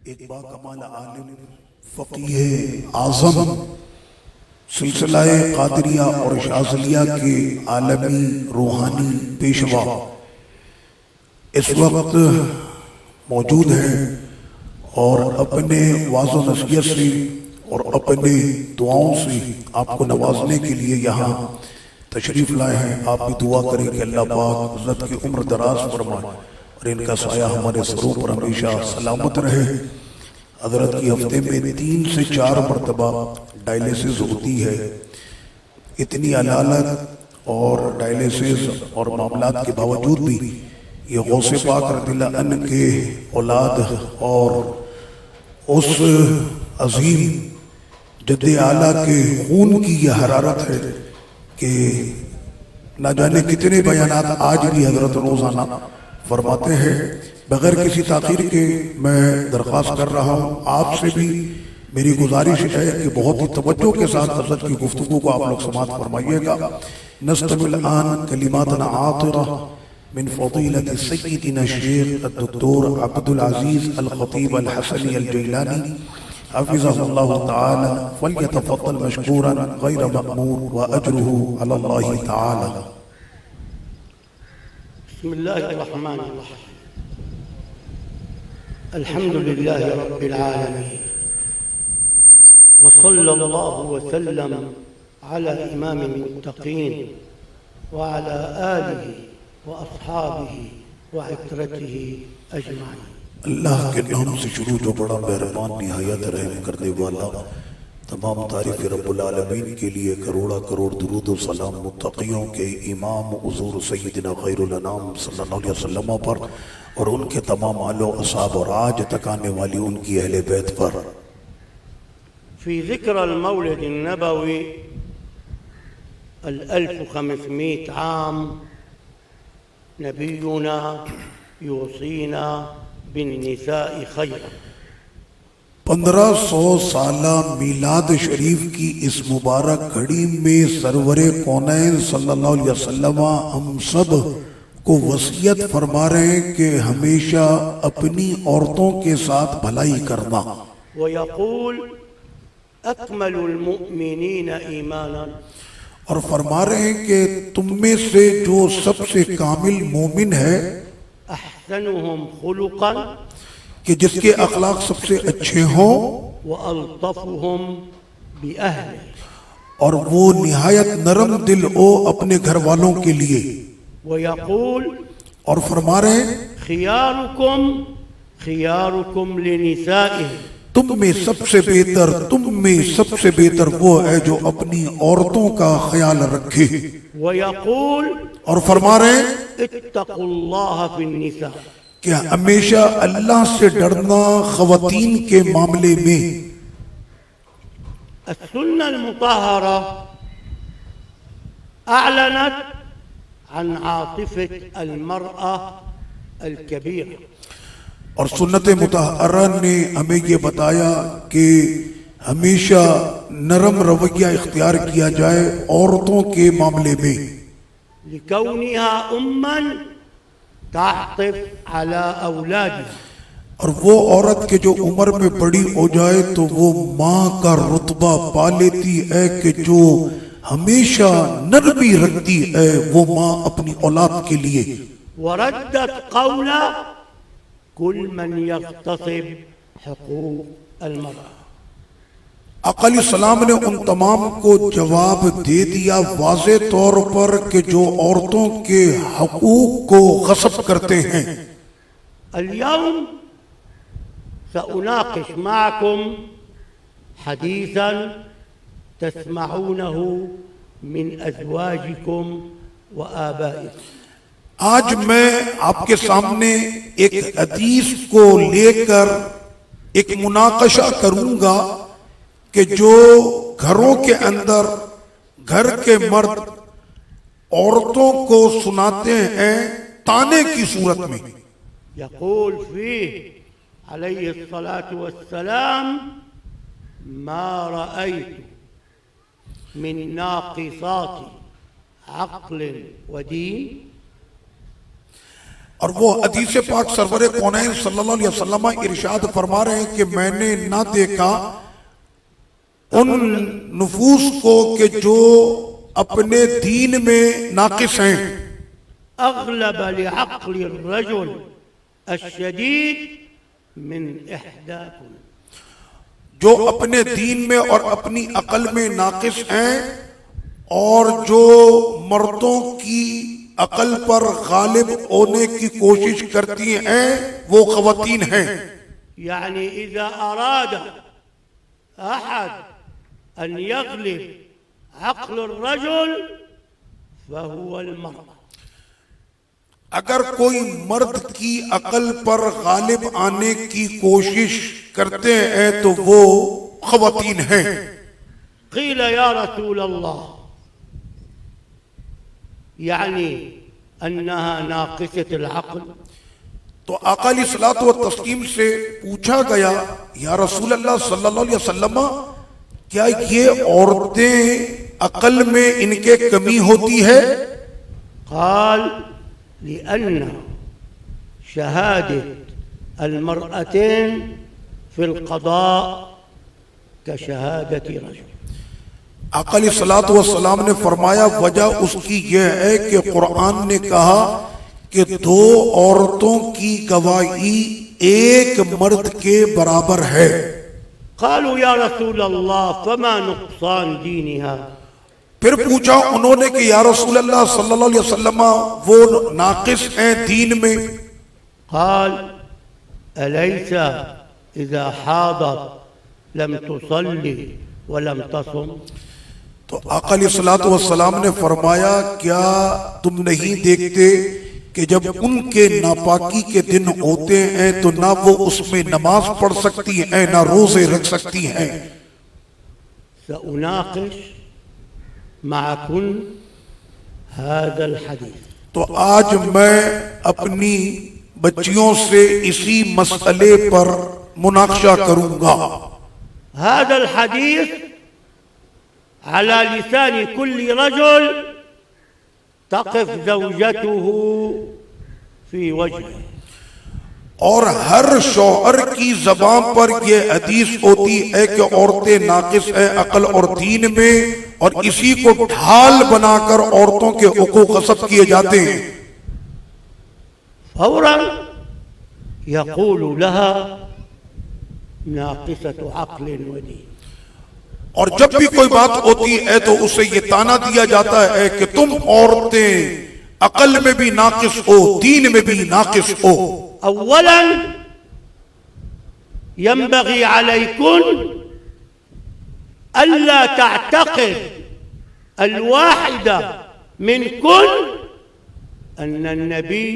ایک با کمال عالم فقیہ اعظم سلسلہ قادریہ اور شاذلیہ کے عالمی روحانی پیشوا اس وقت موجود ہیں اور اپنے واعظ و نصیحت سے اور اپنے دعاؤں سے آپ کو نوازنے کے لیے یہاں تشریف لائے ہیں۔ آپ بھی دعا کریں کہ اللہ پاک عزت کی عمر دراز فرمائے اور ان کا سایہ ہمارے سروں پر ہمیشہ سلامت رہے۔ حضرت کی ہفتے میں 3 سے 4 مرتبہ ڈائلیسس ہوتی ہے۔ اتنی علالت اور ڈائلیسس اور معاملات کے باوجود بھی یہ غوث پاک رضی اللہ عنہ کے اولاد اور اس عظیم جد اعلیٰ کے خون کی یہ حرارت ہے کہ نہ جانے کتنے بیانات آج بھی حضرت روزانہ فرماتے ہیں۔ بغیر کسی تاخیر کے میں درخواست کر رہا ہوں، آپ سے بھی میری گزارش ہے کہ بہت ہی توجہ کے ساتھ حضرت کی گفتگو کو آپ لوگ سماعت فرمائیے گا۔ نستمع الآن کلماتنا عاطرہ من فضیلۃ سیدنا الشیخ الدکتور عبد العزیز الخطیب الحسنی الجیلانی حفظہ اللہ تعالی، فلیتفضل مشکورا غیر مأمون واجرہ علی اللہ تعالی۔ بسم اللہ الرحمن الرحیم، الحمد للہ رب العالمین، وصلی اللہ وسلم علی امام المتقین وعلی آلہ وأصحابه وعترته أجمعين۔ اللہ کے نام سے شروع جو بڑا مہربان نہایت رحم کرنے والا، تمام تعریف رب العالمین کے لیے کروڑا کروڑ درود و سلام متقیوں کے امام حضور سیدنا خیر الانام صلی اللہ علیہ وسلم پر اور ان کے تمام آل و اصحاب اور آج تک آنے والی ان کی اہل بیت پر۔ في ذكر المولد النبوي 1500 عام نبينا يوصينا بالنساء خيرا۔ 1500 سالہ میلاد شریف کی اس مبارک گھڑی میں سرور کونین صلی اللہ علیہ وسلم ہم سب کو وصیت فرما رہے ہیں کہ ہمیشہ اپنی عورتوں کے ساتھ بھلائی کرنا، ويقول أكمل المؤمنين إيمانا، اور فرما رہے ہیں کہ تم میں سے جو سب سے کامل مومن ہے، أحسنهم خلقا، کہ جس کے اخلاق سب سے اچھے ہوں، وألطفهم بأهله، اور وہ نہایت نرم دل ہو اپنے گھر والوں کے لیے، ويقول اور فرما رہے ہیں خياركم خياركم لنسائهم، تم میں سب سے بہتر، تم میں سب سے بہتر وہ ہے جو اپنی عورتوں کا خیال رکھے، ويقول اور فرما رہے ہیں اتقوا الله في النساء، کہ ہمیشہ اللہ سے ڈرنا خواتین کے معاملے میں۔ السنة المطهرة أعلنت عن عاطفة المرأة الكبيرة، اور سنت مطہرہ نے ہمیں یہ بتایا کہ ہمیشہ نرم رویہ اختیار کیا جائے عورتوں کے معاملے میں، لكونها أما تعطف على أولادها، اور وہ عورت کے جو عمر میں بڑی ہو جائے تو وہ ماں کا رتبہ پا لیتی ہے کہ جو ہمیشہ نرمی رکھتی ہے وہ ماں اپنی اولاد کے لیے۔ وردت قولا كل من يغتصب حقوق المرأة، آقا علیہ السلام نے ان تمام کو جواب دے دیا واضح طور پر کہ جو عورتوں کے حقوق کو غصب کرتے ہیں۔ اليوم سأناقش معكم حديثا تسمعونه من أزواجكم وآبائكم۔ آج میں آپ کے سامنے ایک حدیث کو لے کر ایک مناقشہ کروں گا کہ جو گھروں کے اندر گھر کے مرد عورتوں کو سناتے ہیں تانے کی صورت میں۔ يقول فيه عليه الصلاة والسلام ما رأيت من ناقصات عقل ودين اور وہ حدیث پاک سرور کونین صلی اللہ علیہ وسلم ارشاد فرما رہے ہیں کہ میں نے نہ دیکھا ان نفوس کو کہ جو اپنے دین میں ناقص ہیں، أغلب لعقل الرجل الشديد من إحداكم، جو اپنے دین میں اور اپنی عقل میں ناقص ہیں اور جو مردوں کی عقل پر غالب ہونے کی کوشش کرتی ہیں وہ خواتین ہیں۔ يعني إذا أراد أحد أن يغلب عقل الرجل فهو المرأة۔ اگر کوئی مرد کی عقل پر غالب آنے کی کوشش کرتے ہیں تو وہ خواتین ہیں۔ قيل يا رسول الله يعني أنها ناقصة العقل؟ تو آقا علیہ الصلوۃ والتسلیم سے پوچھا گیا یا رسول اللہ صلی اللہ علیہ وسلم کیا یہ عورتیں عقل میں ان کے کمی ہوتی ہے؟ قال لأن شهادة المرأتين في القضاء كشهادة رجل۔ آقا علیہ الصلوۃ والسلام نے فرمایا وجہ اس کی یہ ہے کہ قرآن نے کہا کہ دو عورتوں کی گواہی ایک مرد کے برابر ہے۔ قالوا يا رسول الله فما نقصان دينها؟ پھر پوچھا انہوں نے کہ یا رسول اللہ صلی اللہ علیہ وسلم وہ ناقص ہیں دین میں؟ قال أليس إذا حاضت لم تصلي ولم تصم؟ تو آقا علیہ الصلوۃ والسلام نے فرمایا کیا تم نہیں دیکھتے کہ جب ان کے ناپاکی کے دن ہوتے ہیں تو نہ وہ اس میں نماز پڑھ سکتی ہیں نہ روزے رکھ سکتی ہیں۔ سأناقش معكن هذا الحديث، تو آج میں اپنی بچیوں سے اسی مسئلے پر مناقشہ کروں گا۔ هذا الحديث على لسان كل رجل تقف زوجته في وجهه، اور ہر شوہر کی زبان پر یہ حدیث ہوتی ہے کہ عورتیں ناقص ہیں عقل اور دین میں، اور اسی کو ڈھال بنا کر عورتوں کے حقوق غصب کیے جاتے ہیں۔ فورا يقول لها ناقصة عقل ودين، اور جب بھی کوئی بات ہوتی ہے تو اسے یہ طعنہ دیا جاتا ہے کہ تم عورتیں عقل میں بھی ناقص ہو دین میں بھی ناقص ہو۔ اولا ينبغي عليكن ألا تعتقد الواحدة منكن أن النبي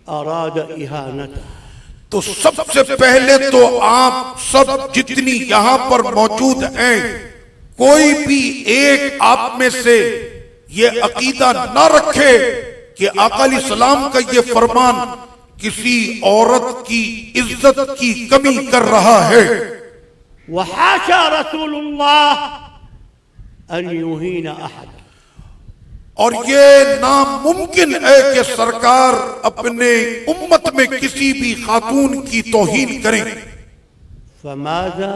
أراد إهانته۔ تو سب سے پہلے تو آپ سب جتنی یہاں پر موجود ہیں کوئی بھی ایک آپ میں سے یہ عقیدہ نہ رکھے کہ آقا علیہ السلام کا یہ فرمان کسی عورت کی عزت کی کمی کر رہا ہے۔ وحاشا رسول اللہ ان یہین احد، اور یہ ناممکن ہے کہ سرکار اپنے امت میں کسی بھی خاتون کی توہین کریں۔ فماذا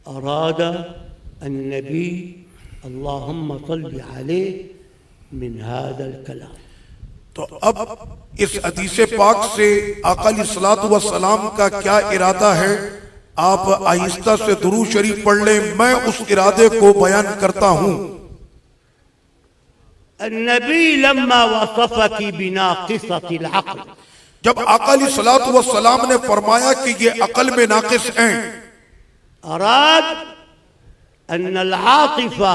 اراد النبی اللہم صل علیہ من هذا الكلام؟ تو اب اس حدیث پاک سے آقا علیہ الصلوۃ والسلام کا کیا ارادہ ہے؟ آپ آہستہ سے درود شریف پڑھ لیں، میں اس ارادے کو بیان کرتا ہوں۔ النبی لما وصفك بناقصة العقل، جب آقا علیہ الصلوۃ والسلام نے فرمایا کہ یہ عقل میں ناقص ہیں، اراد ان العاطفة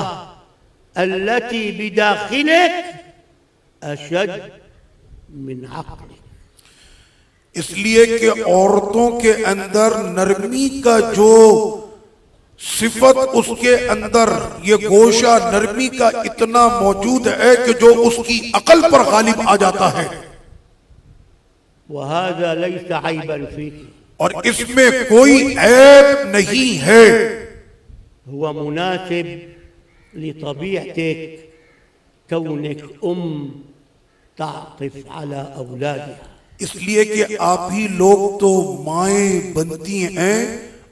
التي بداخلك اشد من عقلك، اس لیے کہ عورتوں کے اندر نرمی کا جو صفت اس کے اندر یہ گوشہ نرمی کا اتنا موجود ہے کہ جو اس کی عقل پر غالب آ جاتا ہے، وهذا ليس عيبا فيك، اور اس میں کوئی عیب نہیں ہے، هو مناسب لطبيعتك كونك تعطف على أولادها، اس لیے کہ آپ ہی لوگ تو مائیں بنتی ہیں،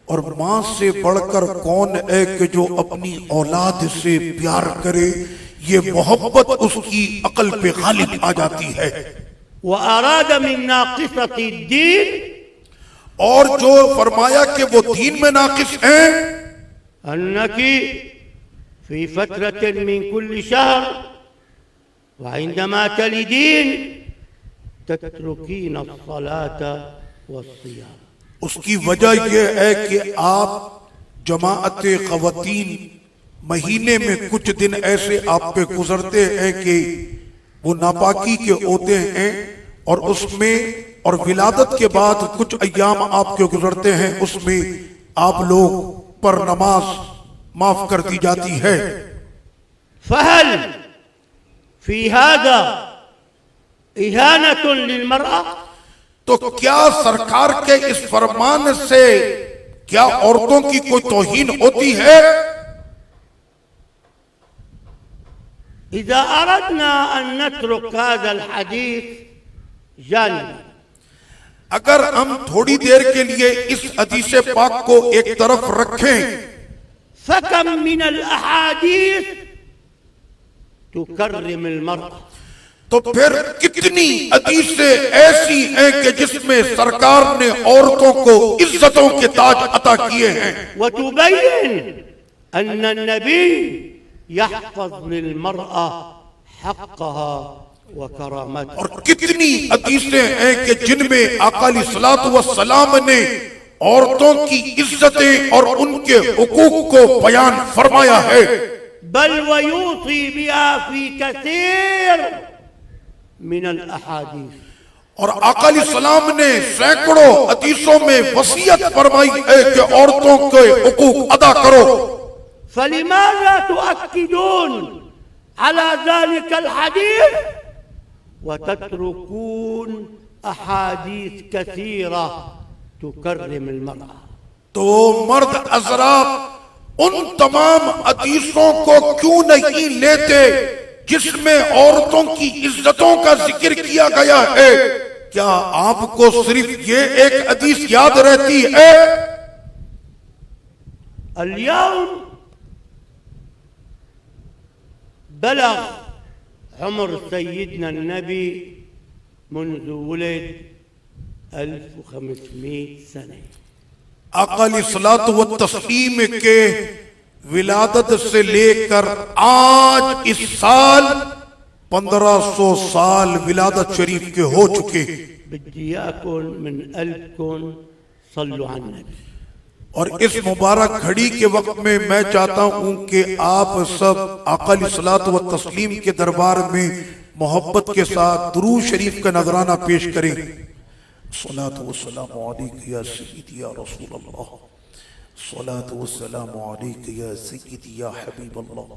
اور ماں سے بڑھ کر کون ہے کہ جو اپنی اولاد سے پیار کرے، یہ محبت اس کی عقل پہ غالب آ جاتی ہے۔ وأراد من ناقصة الدين اور جو فرمایا کہ وہ دین میں ناقص ہیں، أنك في فترة من كل شهر وعندما تلدين تتركين الصلاة والصيام۔ اس کی وجہ یہ ہے کہ آپ جماعت خواتین مہینے میں کچھ دن ایسے آپ پہ گزرتے ہیں کہ وہ ناپاکی کے ہوتے ہیں، اور اس میں اور ولادت کے بعد کچھ ایام آپ کے گزرتے ہیں، اس میں آپ لوگ پر نماز معاف کر دی جاتی ہے۔ فهل في هذا إهانة للمرأة؟ تو کیا سرکار کے اس فرمان سے کیا عورتوں کی کوئی توہین ہوتی ہے؟ إذا أردنا أن نترك هذا الحديث جانبا، اگر ہم تھوڑی دیر کے لیے اس حدیث پاک کو ایک طرف رکھیں، فكم من الأحاديث تكرم المرأة، تو پھر کتنی حدیثیں ایسی ہیں کہ جس میں سرکار نے عورتوں کو عزتوں کے تاج عطا کیے ہیں، وتبين أن النبي يحفظ للمرأة حقها وكرامتها، اور کتنی حدیثیں ہیں کہ جن میں آقا علیہ الصلوۃ والسلام نے عورتوں کی عزتیں اور ان کے حقوق کو بیان فرمایا ہے۔ بل ويوصي بها في كثير من الأحاديث، اور آقا علیہ السلام نے سینکڑوں حدیثوں میں وصیت فرمائی ہے کہ عورتوں کے حقوق ادا کرو۔ فلماذا تؤكدون على ذلك الحديث وتتركون أحاديث كثيرة تكرم المرأة؟ تو مرد حضرات ان تمام حدیثوں کو کیوں نہیں لیتے جس میں عورتوں کی عزتوں کا ذکر کیا گیا ہے؟ کیا آپ کو صرف یہ ایک حدیث یاد رہتی ہے؟ اليوم بلغ عمر سيدنا النبي منذ ولد 1500 سنة، آقا علیہ الصلوۃ والتسلیم کے ولادت سے لے کر آج اس سال 1500 سال ولادت شریف کے ہو چکے۔ بدي إياكم من قلبكم صلوا على النبي۔ اور اس مبارک گھڑی کے وقت میں میں چاہتا ہوں کہ آپ سب آقا علیہ الصلوۃ والتسلیم کے دربار میں محبت کے ساتھ درود شریف کا نذرانہ پیش کریں۔ الصلاۃ والسلام علیک یا سیدی یا رسول اللہ، الصلاۃ والسلام علیک یا سیدی یا حبیب اللہ،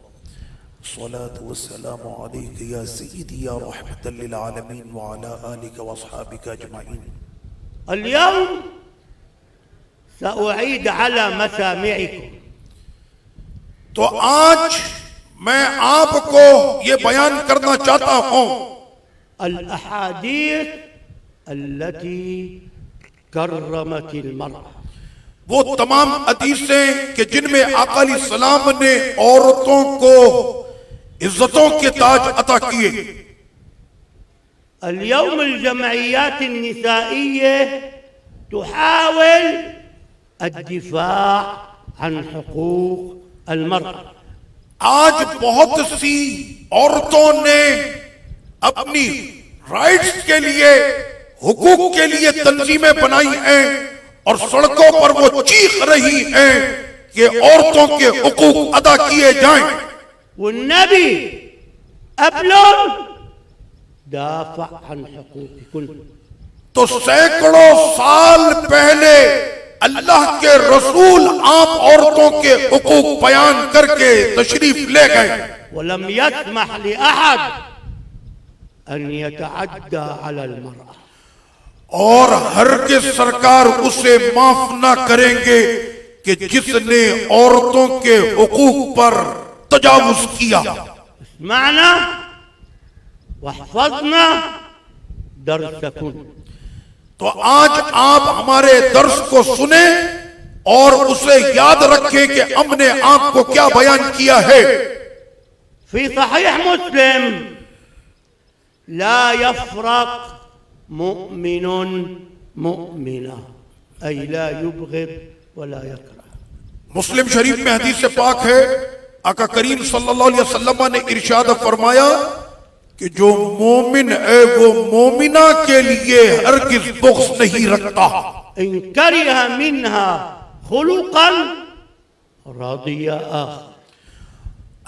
الصلاۃ والسلام علیک یا سیدی یا رحمت للعالمین وعلی آلک واصحابک اجمعین۔ اليوم سأعيد على مسامعكم، تو آج میں آپ کو یہ بیان کرنا چاہتا ہوں الأحاديث التي كرمت المرأة، وہ تمام حدیثیں کہ جن میں آقا علیہ السلام نے عورتوں کو عزتوں کے تاج عطا کیے۔ اليوم الجمعيات النسائية تحاول الدفاع عن حقوق المرأة، آج بہت سی عورتوں نے اپنی رائٹس کے لیے، حقوق کے لیے تنظیمیں بنائی ہیں، اور سڑکوں پر وہ چیخ رہی ہیں کہ عورتوں کے حقوق ادا کیے جائیں۔ والنبي قبلهم دافع عن حقوقكن، تو سینکڑوں سال پہلے اللہ کے رسول عام عورتوں کے حقوق بیان کر کے تشریف لے گئے، ولم يسمح لأحد أن يتعدى على المرأة، اور ہرگز سرکار اسے معاف نہ کریں گے کہ جس نے عورتوں کے حقوق پر تجاوز کیا۔ اسمعنا واحفظنا درسكن، تو آج آپ ہمارے درس کو سنیں اور اسے یاد رکھیں کہ ہم نے آپ کو کیا بیان کیا ہے۔ في صحيح مسلم لا يفرق مؤمن مؤمنة أي لا يبغض ولا يكره۔ مسلم شریف میں حدیث پاک ہے، آقا کریم صلی اللہ علیہ وسلم نے ارشاد فرمایا کہ جو مومن ہے وہ مومنہ کے لیے ہرگز بغض نہیں رکھتا۔ إن كره منها خلقا رضي آخر،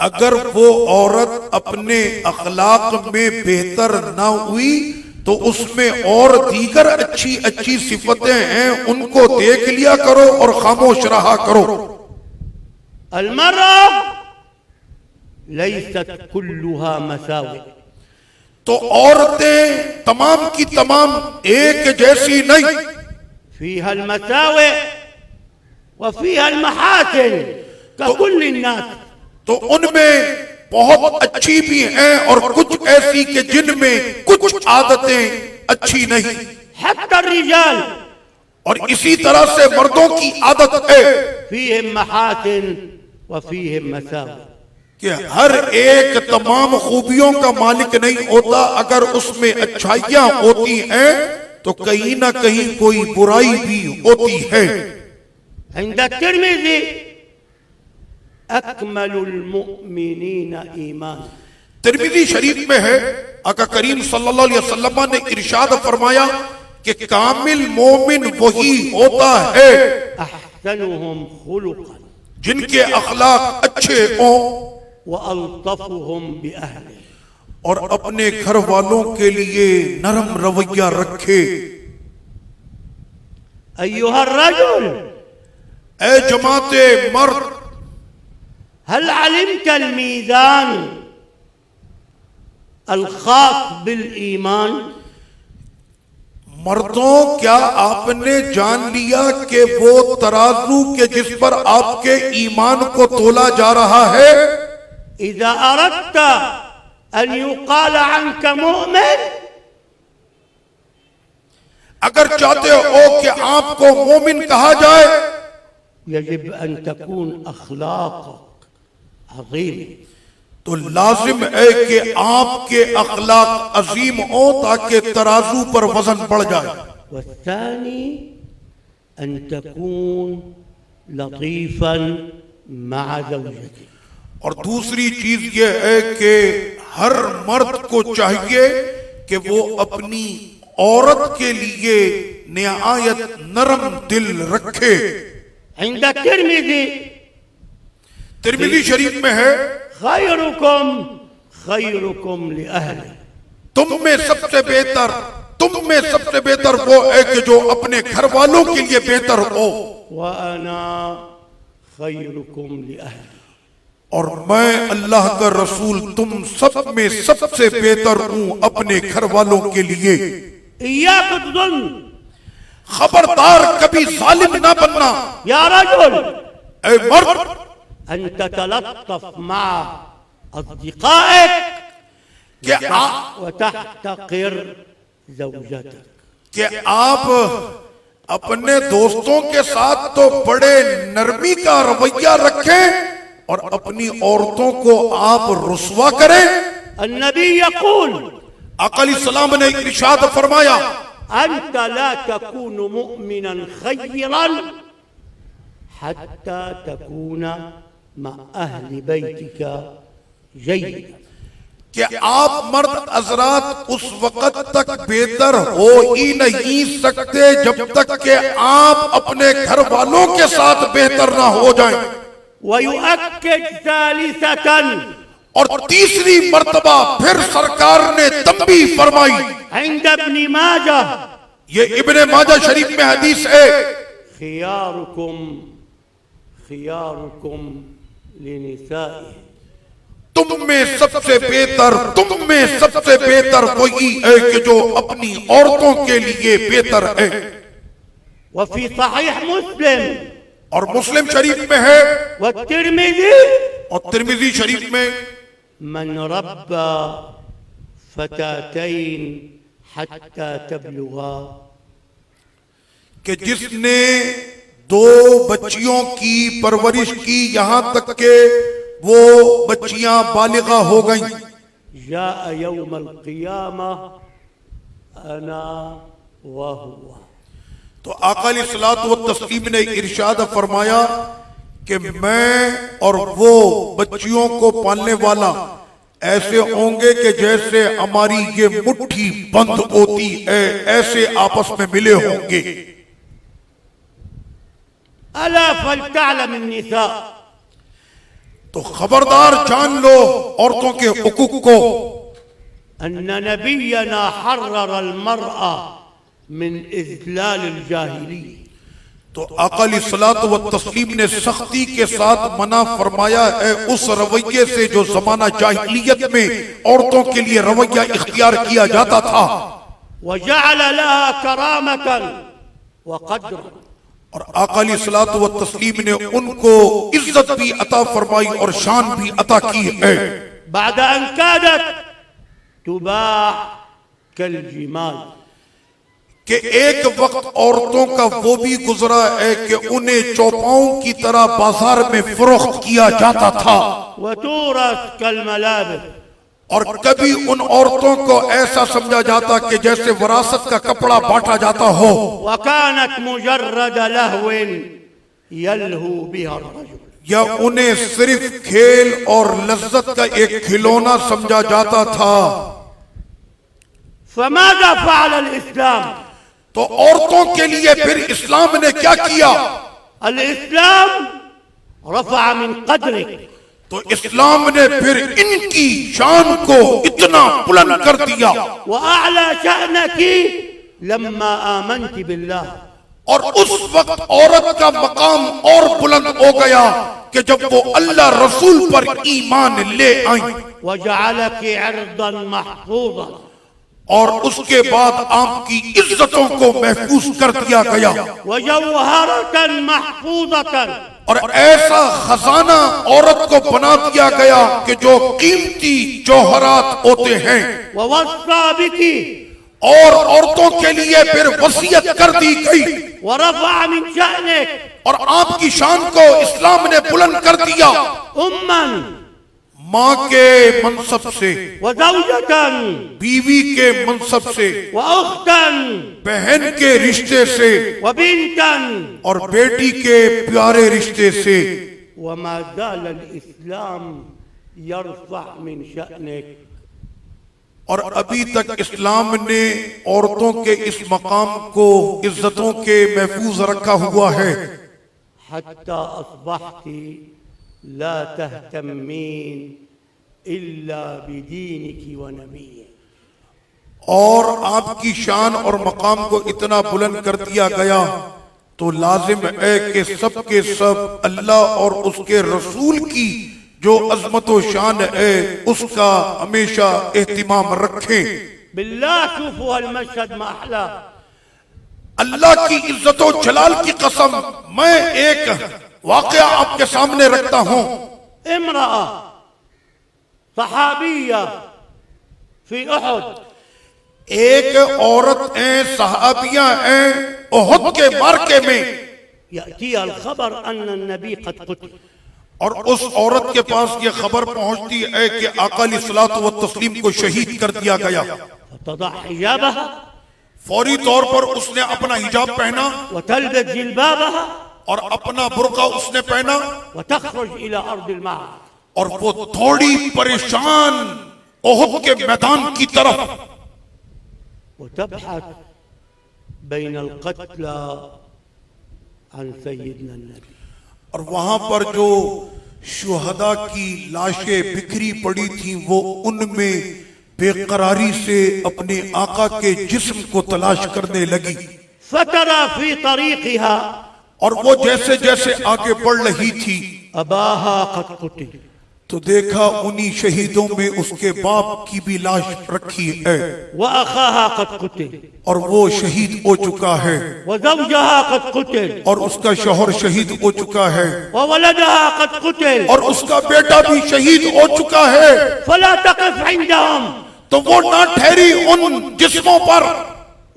اگر وہ عورت اپنے اخلاق میں بہتر نہ ہوئی تو اس میں اور دیگر اچھی اچھی صفتیں ہیں، ان کو دیکھ لیا کرو اور خاموش رہا کرو۔ المرأة ليست كلها مساوئ، تو عورتیں تمام کی تمام ایک جیسی نہیں، فيها المساوئ وفيها المحاسن ككل الناس۔ تو ان میں بہت اچھی بھی ہیں اور کچھ ایسی کہ جن میں کچھ عادتیں اچھی نہیں، حتى الرجال اور اسی طرح سے مردوں کی عادت ہے فيهم محاسن وفيهم مساوئ۔ کہ ہر ایک تمام خوبیوں کا مالک نہیں ہوتا، اگر اس میں اچھائیاں ہوتی ہیں تو کہیں نہ کہیں کوئی برائی بھی ہوتی ہے۔ عند الترمذي اکمل المؤمنین ایمان، ترمذی شریف میں ہے، آقا کریم صلی اللہ علیہ وسلم نے ارشاد فرمایا کہ کامل مومن وہی ہوتا ہے احسنهم خلقا جن کے اخلاق اچھے ہوں والطفهم باہلہ، اور اپنے گھر والوں کے لیے نرم رویہ رکھے۔ ایھا الرجل، اے جماعت مرد، هل علمت الميزان الخاص بالایمان؟ مردوں کیا آپ نے جان لیا کہ وہ ترازو کے جس پر آپ کے ایمان کو تولا جا رہا ہے؟ اذا اردت ان يقال عنك مؤمن، اگر چاہتے ہو کہ آپ کو مومن کہا جائے يجب ان تكون اخلاقك عظیم، تو لازم ہے کہ آپ کے اخلاق عظیم ہوں تاکہ ترازو پر وزن بڑھ جائے۔ والثاني ان تكون لطيفا مع زوجتك، اور دوسری چیز یہ ہے کہ ہر مرد کو چاہیے کہ وہ اپنی عورت کے لیے نہایت نرم دل رکھے۔ عند الترمذي ترمذی شریف میں ہے، خيركم خيركم لأهله، تم میں سب سے بہتر وہ ہے کہ جو اپنے گھر والوں کے لیے بہتر ہو، وأنا خيركم لأهلي، اور میں اللہ کا رسول تم سب میں سب سے بہتر ہوں اپنے گھر والوں کے لیے۔ إياك الظلم، خبردار کبھی ظالم نہ بننا۔ يا رجل اے مرد، أن تتلطف مع أصدقائك وتحتقر زوجتك، کہ آپ اپنے دوستوں کے ساتھ تو بڑے نرمی کا رویہ رکھیں اور اپنی عورتوں کو آپ رسوا کریں۔ النبي يقول آقا علیہ السلام نے ارشاد فرمایا، أنت لا تكون مؤمنا خيرا حتى تكون مع أهل بيتك جيدا، کہ آپ مرد حضرات اس وقت تک بہتر ہو ہی نہیں سکتے جب تک کہ آپ اپنے گھر والوں کے ساتھ بہتر نہ ہو جائیں۔ ويؤكد ثالثة، اور تیسری مرتبہ پھر سرکار نے تنبیہ فرمائی، عند ابن ماجہ، یہ ابن ماجہ شریف میں حدیث ہے، خياركم خياركم لنسائهم، تم میں سب سے بہتر وہی ہے کہ جو اپنی عورتوں کے لیے بہتر ہے۔ وفي صحيح مسلم اور مسلم شریف میں ہے والترمذي، اور ترمذی شریف میں، من ربى فتاتين حتى تبلغا کہ جس نے 2 بچیوں کی پرورش کی یہاں تک کہ وہ بچیاں بالغہ ہو گئیں، جاء يوم القيامة أنا وهو. تو آقا علیہ الصلوۃ والتسلیم نے ارشاد فرمایا کہ میں اور وہ بچیوں کو پالنے والا ایسے ہوں گے کہ جیسے ہماری یہ مٹھی بند ہوتی ہے ایسے آپس میں ملے ہوں گے. ألا فلتعلم النساء تو خبردار جان لو عورتوں کے حقوق کو أن نبينا حرر المرأة من إذلال الجاهلية. تو آقا علیہ الصلوۃ والتسلیم نے سختی کے ساتھ منع فرمایا ہے اس رویے سے جو زمانہ جاہلیت میں عورتوں کے لیے رویہ اختیار کیا جاتا تھا، وجعل لها كرامة وقدرا. اور آقا علیہ الصلوۃ والتسلیم نے ان کو عزت بھی عطا فرمائی اور شان بھی عطا کی ہے. بعد أن كادت تباع كالجمال. کہ ایک وقت عورتوں کا وہ بھی گزرا ہے کہ انہیں چوپاؤں کی طرح بازار میں فروخت کیا جاتا تھا، وتورث كالملابس. اور کبھی ان عورتوں کو ایسا سمجھا جاتا کہ جیسے وراثت کا کپڑا بانٹا جاتا ہو، وكانت مجرد لهو يلهو بها الرجل. یا انہیں صرف کھیل اور لذت کا ایک کھلونا سمجھا جاتا تھا. فماذا فعل الإسلام؟ تو عورتوں کے لیے پھر اسلام نے کیا کیا؟ الإسلام رفع من قدرك. تو اسلام نے پھر ان کی شان کو اتنا بلند کر دیا وأعلى شأنك لما آمنت بالله. اور اس وقت عورت کا مقام اور بلند ہو گیا کہ جب وہ اللہ رسول پر ایمان لے آئیں، وجعلك عرضا محفوظا. اور اس کے بعد آپ کی عزتوں کو محفوظ کر دیا گیا، وجوهرة محفوظة. اور ایسا خزانہ عورت کو بنا دیا گیا کہ جو قیمتی جوہرات ہوتے ہیں. ووصى بك. اور عورتوں کے لیے پھر وصیت کر دی گئی، ورفع من شأنك. اور آپ کی شان کو اسلام نے بلند کر دیا أما ماں کے منصب سے، وزوجة بیوی کے منصب سے، وأختا بہن کے رشتے سے، وبنتا. اور بیٹی کے پیارے رشتے سے. وما زال الإسلام يرفع من شأنك. اور ابھی تک اسلام نے عورتوں کے اس مقام کو عزتوں کے محفوظ رکھا ہوا ہے حتى أصبحت لا تهتمين إلا بدينك ونبيك. اور آپ کی شان اور مقام کو اتنا بلند کر دیا گیا تو لازم ہے کہ سب کے سب اللہ اور اس کے رسول کی جو عظمت و شان ہے اس کا ہمیشہ اہتمام رکھیں. بالله شوفوا المشهد ما أحلاه. اللہ کی عزت و جلال کی قسم میں ایک واقعہ آپ کے سامنے رکھتا ہوں. امرأة صحابية في أحد. ایک عورت ہیں، صحابیہ ہیں، احد کے مارکے میں. يأتيها الخبر أن النبي قد قتل. اور اس عورت کے پاس یہ خبر پہنچتی ہے کہ آقا علیہ الصلوۃ والتسلیم کو شہید کر دیا گیا. فتضع حجابها. فوری طور پر اس نے اپنا حجاب پہنا وتلبس جلبابها. اور اپنا برقع اس نے پہنا وتخرج إلى أرض المعركة. اور وہ تھوڑی پریشان احد کے میدان کی طرف وتبحث بين القتلى عن سيدنا النبي. اور وہاں پر جو شہداء کی لاشیں بکھری پڑی تھیں وہ ان میں بے قراری سے اپنے آقا کے جسم کو تلاش کرنے لگی. فترى في طريقها. اور وہ جیسے جیسے آگے بڑھ رہی تھی أباها قد قتل. تو دیکھا انہی شہیدوں میں اس کے باپ کی بھی لاش رکھی ہے وأخاها قد قتل. اور وہ شہید ہو چکا ہے وزوجها قد قتل. اور اس کا شوہر شہید ہو چکا ہے وولدها قد قتل. اور اس کا بیٹا بھی شہید ہو چکا ہے. فلا تقف عندهم. تو وہ نہ ٹھہری ان جسموں پر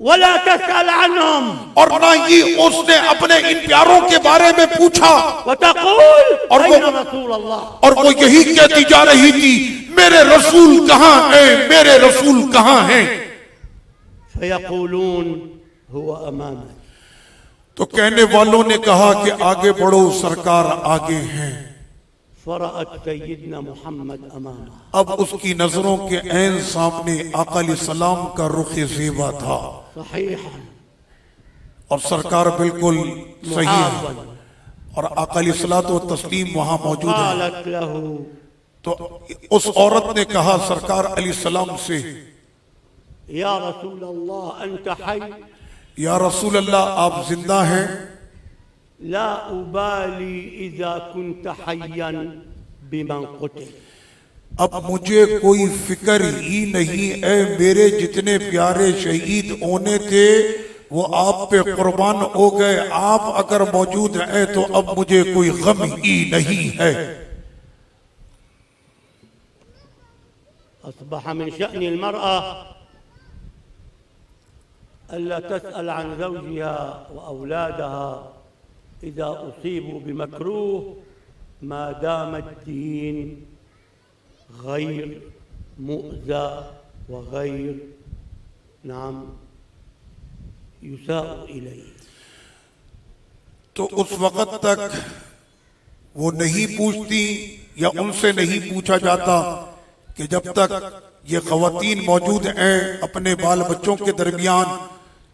ولا تسأل عنهم اور نہ ہی اس نے اپنے ان پیاروں کے بارے میں پوچھا، وتقول اور أين رسول الله؟ اور وہ یہی کہتی جا رہی تھی میرے رسول کہاں ہیں، میرے رسول کہاں ہیں؟ فيقولون هو أمامك. تو کہنے والوں نے کہا کہ آگے بڑھو، سرکار آگے ہیں۔ فرأت سيدنا محمد أمامه، اب اس کی نظروں کے عین سامنے آقا علیہ السلام کا رخ زیبا تھا، صحيحا اور سرکار بالکل صحیح ہے، معافا. اور آقا علیہ الصلوۃ والتسلیم وہاں موجود ہیں۔ قالت له تو اس عورت نے کہا سرکار علیہ السلام سے، يا رسول الله أنت حي؟ یا رسول اللہ آپ زندہ ہیں؟ لا أبالي إذا كنت حيا بمن قتل. اب مجھے کوئی فکر ہی نہیں، اے میرے جتنے پیارے شہید ہونے تھے وہ آپ پہ قربان ہو گئے، آپ اگر موجود ہیں تو اب مجھے کوئی غم ہی نہیں ہے۔ أصبح من شأن المرأة ألا تسأل عن زوجها وأولادها إذا أصيبوا بمكروه ما دام الدين غير مؤذى وغير يساء إليه. تو اس وقت تک وہ نہیں پوچھتی یا ان سے نہیں پوچھا جاتا کہ جب تک یہ خواتین موجود ہیں اپنے بال بچوں کے درمیان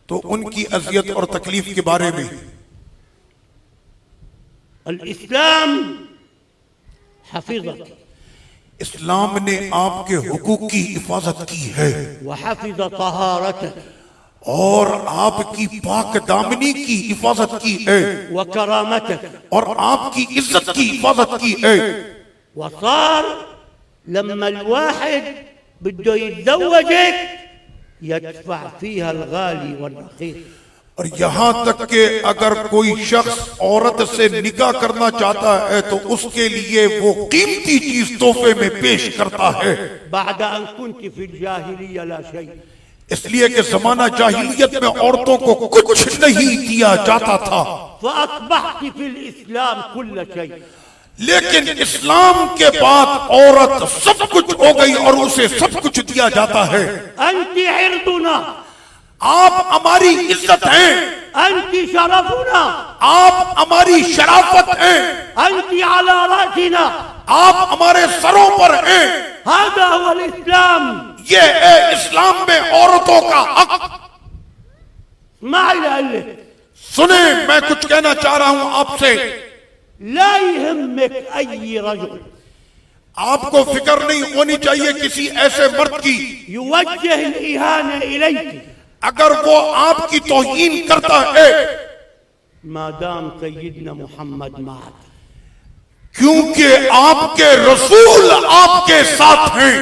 تو ان کی اذیت اور تکلیف کے بارے میں۔ الإسلام حفظك اسلام نے آپ کے حقوق کی حفاظت کی ہے وحفظ طهارتك اور آپ کی پاک دامنی کی حفاظت کی ہے وكرامتك، اور آپ کی عزت کی حفاظت کی ہے۔ وصار لما الواحد بده يتزوجك يدفع فيها الغالي والرخيص. اور یہاں تک کہ اگر کوئی شخص عورت سے نکاح کرنا چاہتا ہے تو اس کے لیے وہ قیمتی چیز تحفے میں پیش کرتا ہے، بعد أن كنت في الجاهلية لا شيء. اس لیے کہ زمانہ جاہلیت میں عورتوں کو کچھ نہیں دیا جاتا تھا، فأصبحت في الإسلام كل شيء. لیکن اسلام کے بعد عورت سب کچھ ہو گئی اور اسے سب کچھ دیا جاتا ہے۔ أنت عرضنا، آپ ہماری عزت ہیں، أنت شرفنا، آپ ہماری شرافت ہیں، أنت على رأسنا. آپ ہمارے سروں پر ہیں۔ هذا هو الإسلام. یہ ہے اسلام میں عورتوں کا حق۔ اسمعي لقلك، سنیں میں کچھ کہنا چاہ رہا ہوں آپ سے، لا يهمك أي رجل آپ کو فکر نہیں ہونی چاہیے کسی ایسے مرد کی يوجه الإهانة إليك اگر وہ آپ کی توہین کرتا ہے، ما دام سيدنا محمد معك. کیونکہ آپ کے رسول آپ کے ساتھ ہیں،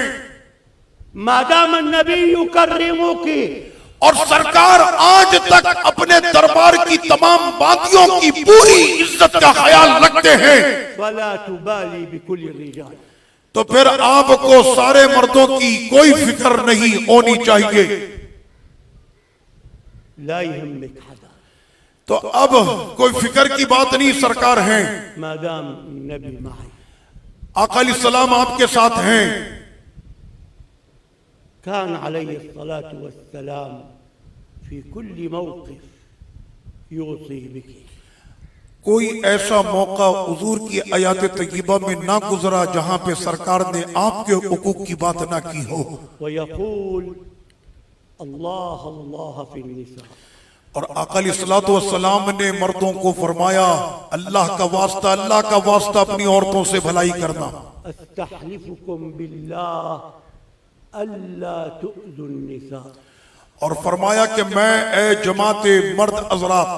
ما دام النبي يكرمك اور سرکار آج تک اپنے دربار کی تمام باتیوں کی پوری عزت کا خیال رکھتے ہیں، فلا تبالي بكل الرجال. تو پھر آپ کو سارے مردوں کی کوئی فکر نہیں ہونی چاہیے۔ لا يهمك حدا تو اب کوئی فکر کی بات نہیں، سرکار ہیں، ما دام النبي معي. آقا علیہ السلام آپ کے ساتھ ہیں۔ كان عليه الصلاة والسلام في كل موقف يوصي بك. کوئی ایسا موقع حضور کی آیات طیبہ میں نہ گزرا جہاں پہ سرکار نے آپ کے حقوق کی بات نہ کی ہو، ويقول الله الله في النساء. اور آقا علیہ الصلوۃ والسلام نے مردوں کو فرمایا اللہ کا واسطہ، اللہ کا واسطہ اپنی عورتوں سے بھلائی کرنا۔ استحلفكم بالله ألا تؤذوا النساء. اور فرمایا کہ میں اے جماعت مرد حضرات،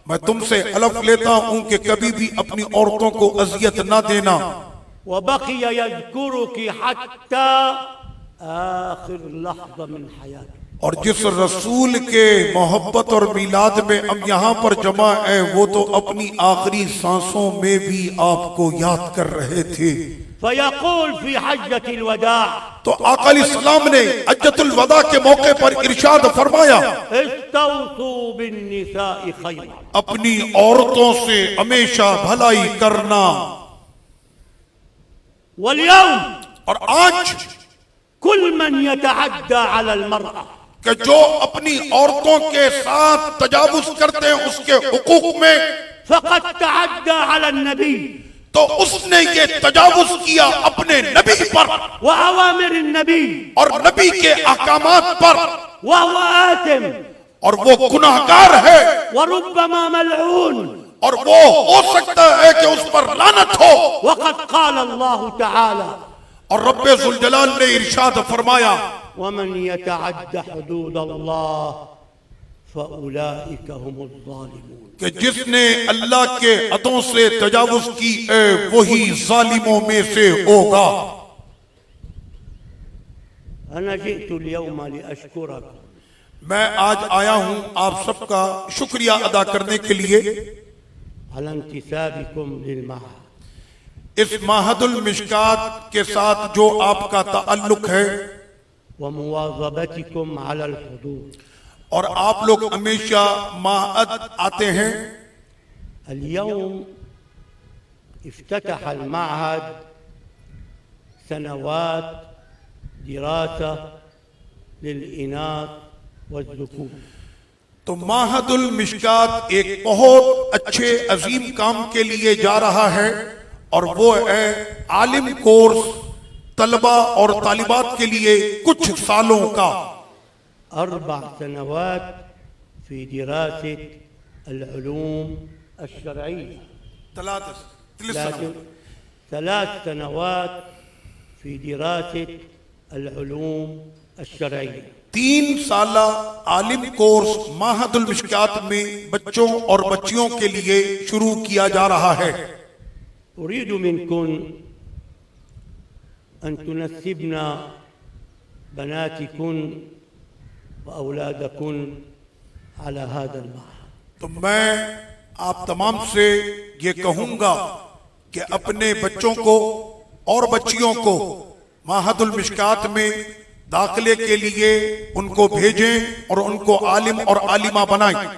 میں تم سے حلف لیتا ہوں کہ کبھی بھی اپنی عورتوں کو اذیت نہ دینا۔ وبقي يذكرك حتى آخر لحظة من حياته. اور جس رسول کے محبت اور میلاد میں ہم یہاں پر جمع ہیں وہ تو اپنی آخری سانسوں میں بھی آپ کو یاد کر رہے تھے۔ فيقول في حجة الوداع تو آقا علیہ السلام نے حجۃ الوداع کے موقع پر ارشاد فرمایا استوصوا بالنساء خيرا اپنی عورتوں سے ہمیشہ بھلائی کرنا. واليوم اور آج كل من يتعدى على المرأة کہ جو اپنی عورتوں کے ساتھ تجاوز کرتے ہیں اس کے حقوق میں فقد تعدى على النبي تو اس نے یہ تجاوز کیا اپنے نبی پر وأوامر النبي اور نبی کے احکامات پر وهو آثم اور وہ گناہگار ہے وربما ملعون اور وہ ہو سکتا ہے کہ اس پر لعنت ہو. وقد قال الله تعالى اور رب ذوالجلال نے ارشاد فرمایا ومن يتعد حدود الله فأولئك هم الظالمون کہ جس نے اللہ کے حدوں سے تجاوز کی ہے وہی ظالموں میں سے ہوگا. أنا جئت اليوم لأشكركم میں آج آیا ہوں آپ سب کا شکریہ ادا کرنے کے لیے على انتسابكم للمعهد اس معہد المشکات کے ساتھ جو آپ کا تعلق ہے ومواظبتكم على الحضور. اور آپ لوگ ہمیشہ معہد آتے ہیں. اليوم افتتح المعهد سنوات دراسة للإناث والذكور. تو معہد المشکات ایک بہت اچھے عظیم کام کے لیے جا رہا ہے اور وہ ہے عالم کورس طلبہ اور طالبات کے لیے کچھ سالوں کا 4 سنوات في دراسة العلوم الشرعية. 3 سنوات في دراسة العلوم الشرعية. 3 سالہ عالم کورس معہد المشکات میں بچوں اور بچیوں کے لیے شروع کیا جا رہا ہے. أريد منكم أن تنسبنا بناتكم وأولادكم على هذا المعهد. تو میں آپ تمام سے یہ کہوں گا کہ اپنے بچوں کو اور بچیوں کو معہد المشکات میں داخلے کے لیے ان کو بھیجیں اور ان کو عالم اور عالمہ بنائیں.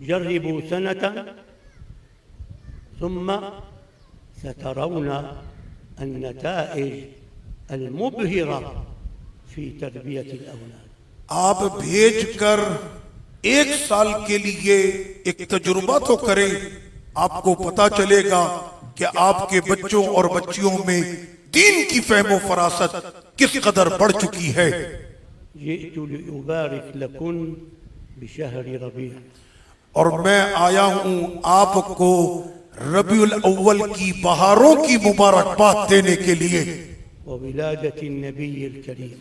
جربوا سنة ثم سترون النتائج المبهرة في تربية الأولاد. آپ بھیج کر 1 سال کے لیے ایک تجربہ تو کریں، آپ کو پتا چلے گا کہ آپ کے بچوں اور بچیوں میں دین کی فہم و فراست کس قدر بڑھ چکی ہے. جئت لأبارك لكم بشهر ربيع. اور میں آیا ہوں آپ کو ربیع الاول کی بہاروں کی مبارکباد دینے کے لیے. وولادة النبي الكريم.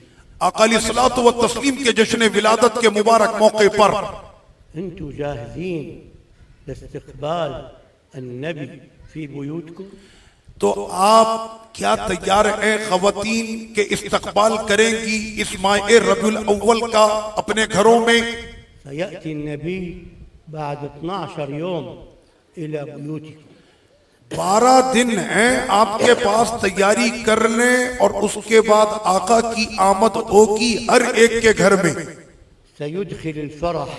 آقا علیہ الصلوۃ والتسلیم کے جشن ولادت کے مبارک موقع پر انتم جاهزين لاستقبال النبي في بيوتكم؟ تو آپ کیا تیار ہیں خواتین کے استقبال کریں گی اس ماہ ربیع الاول کا اپنے گھروں میں؟ سيأتي النبي بعد 12 يوم إلى بيوتكم. 12 دن ہیں آپ کے پاس تیاری کرنے اور اس کے بعد آقا کی آمد ہوگی ہر ایک کے گھر میں. سيدخل الفرح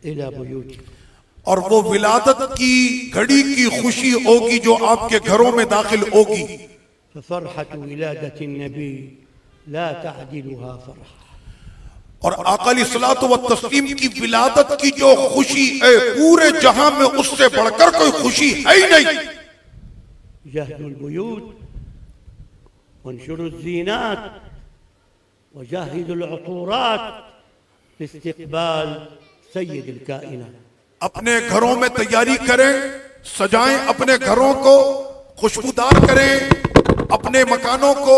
إلى بيوتكم. اور وہ ولادت کی گھڑی کی خوشی ہوگی جو آپ کے گھروں میں داخل ہوگی. ففرحة ولادة النبي لا تعدلها فرحة. اور آقا علیہ الصلوۃ والتسلیم کی ولادت کی جو خوشی ہے پورے جہاں میں اس سے بڑھ کر کوئی خوشی ہے ہی نہیں. جهزوا البيوت وانشروا الزينات وجهزوا العطورات لاستقبال سيد الكائنات. اپنے گھروں میں تیاری کریں، سجائیں اپنے گھروں کو، خوشبودار کریں اپنے مکانوں کو.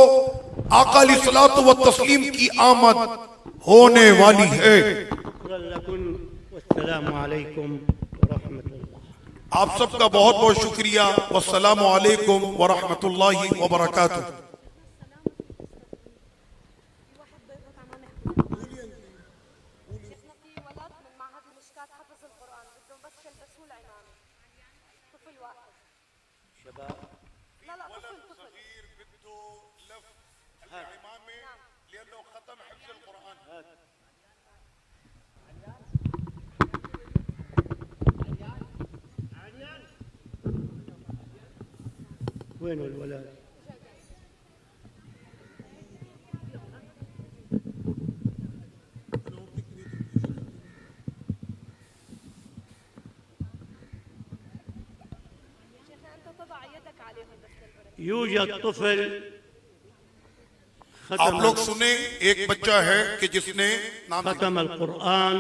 آقا علیہ الصلوۃ والتسلیم کی آمد ہونے والی ہے. والسلام علیکم ورحمۃ اللہ. آپ سب کا بہت بہت شکریہ. والسلام علیکم ورحمۃ اللہ وبرکاتہ. لا طفل وينه الولد؟ يوجد طفل آپ لوگ سنیں، ایک بچہ ہے کہ جس نے ختم القرآن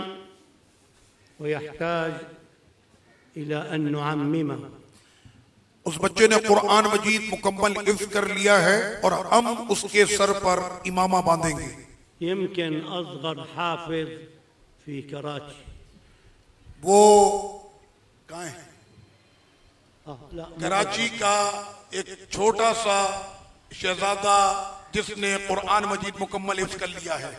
ويحتاج إلى أن نعممه. اس بچے نے قرآن مجید مکمل حفظ کر لیا ہے اور ہم اس کے سر پر امامہ باندھیں گے. يمكن أصغر حافظ في كراتشي. وہ کہاں ہے؟ لا کراچی کا ایک چھوٹا سا شہزادہ جس نے قرآن مجید مکمل حفظ کر لیا ہے.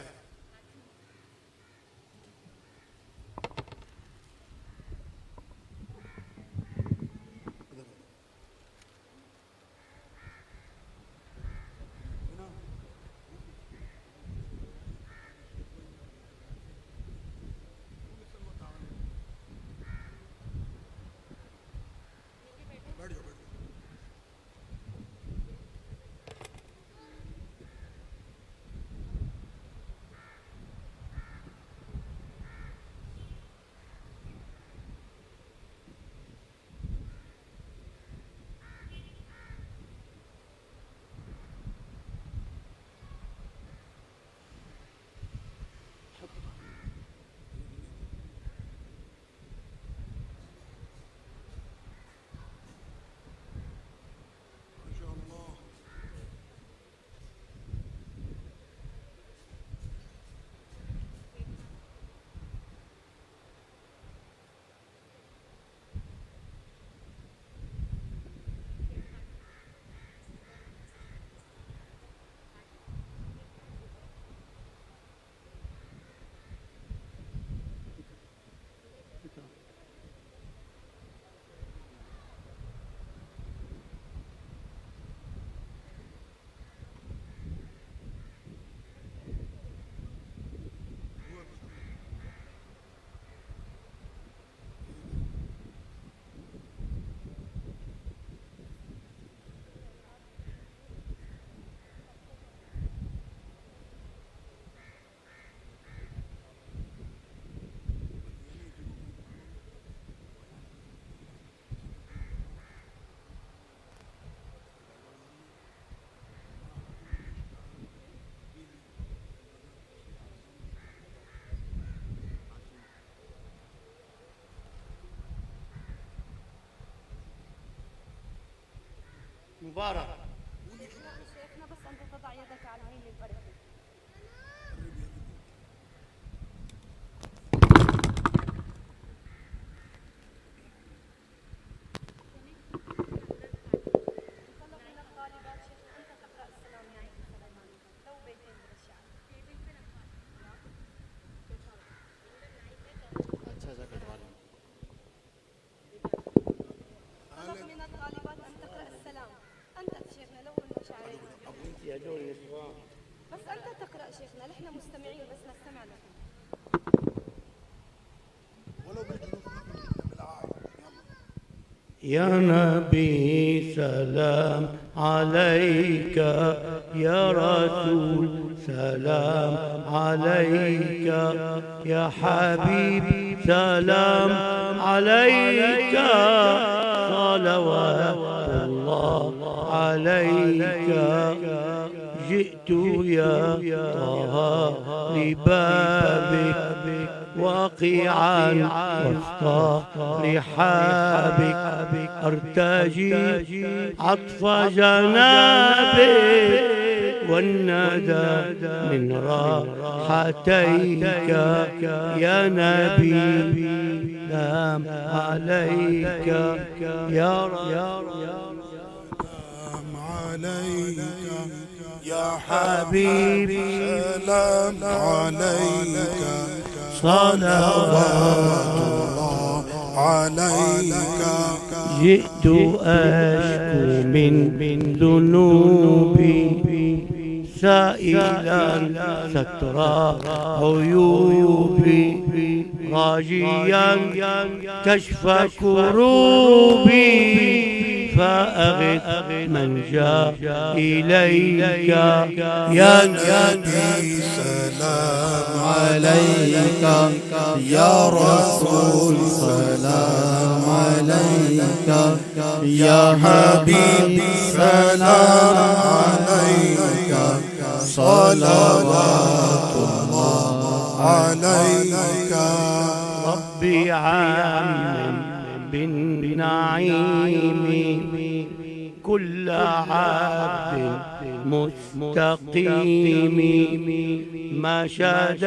مبارك. شيخنا بس أنت تضع يدك على عين البركة. طلب من الطالبات شيخنا أنت تقرأ السلام يا أخي سليمان لو بيتين من الشعر. طلب من الطالبات أن تقرأ السلام. أنت شيخنا لو المشاعرين. بس أنت تقرأ شيخنا، نحن مستمعين بس نستمع لك. يا نبي سلام عليك، يا رسول سلام عليك، يا حبيب سلام عليك، صلوات الله عليك. جئت يا طه لبابك واقعا وسط رحابك، ارتجي عطف جنابك والندى من راحتيك. يا نبي سلام عليك، يا يا حبيبي سلام عليك، صلوات الله عليك. جئت أشكو من ذنوبي سائلا ستر عيوبي راجيا كشف كروبي فأغث من جاء إليك يا نبي سلام عليك يا رسول سلام عليك يا حبيب سلام عليك صلوات الله عليك ربي عام بالنعيم كل عبد مستقيم ما شاد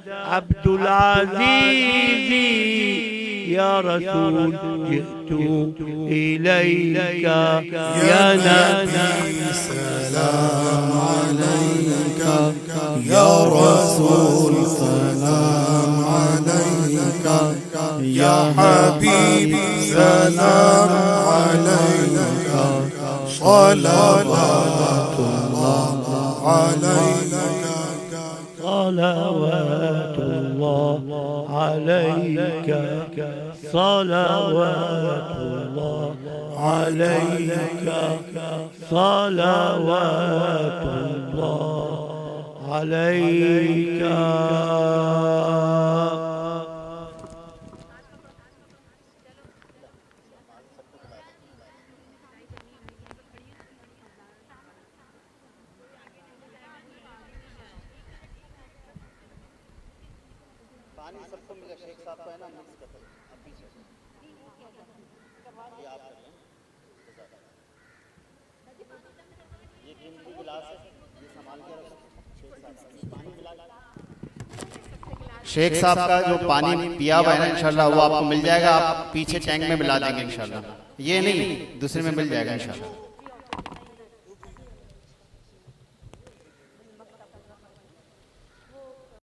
عبد العزيز يا رسول جئت إليك يا نبي سلام عليك يا رسول سلام عليك يا حبيب سلام عليك صلوات الله عليك صلوات الله عليك صلوات الله عليك صلوات الله عليك شیخ صاحب کا جو پانی پیا ہوا ہے نا انشاءاللہ وہ آپ کو مل جائے گا. آپ پیچھے ٹینک میں ملا دیں گے انشاءاللہ. یہ نہیں دوسرے میں مل جائے گا انشاءاللہ.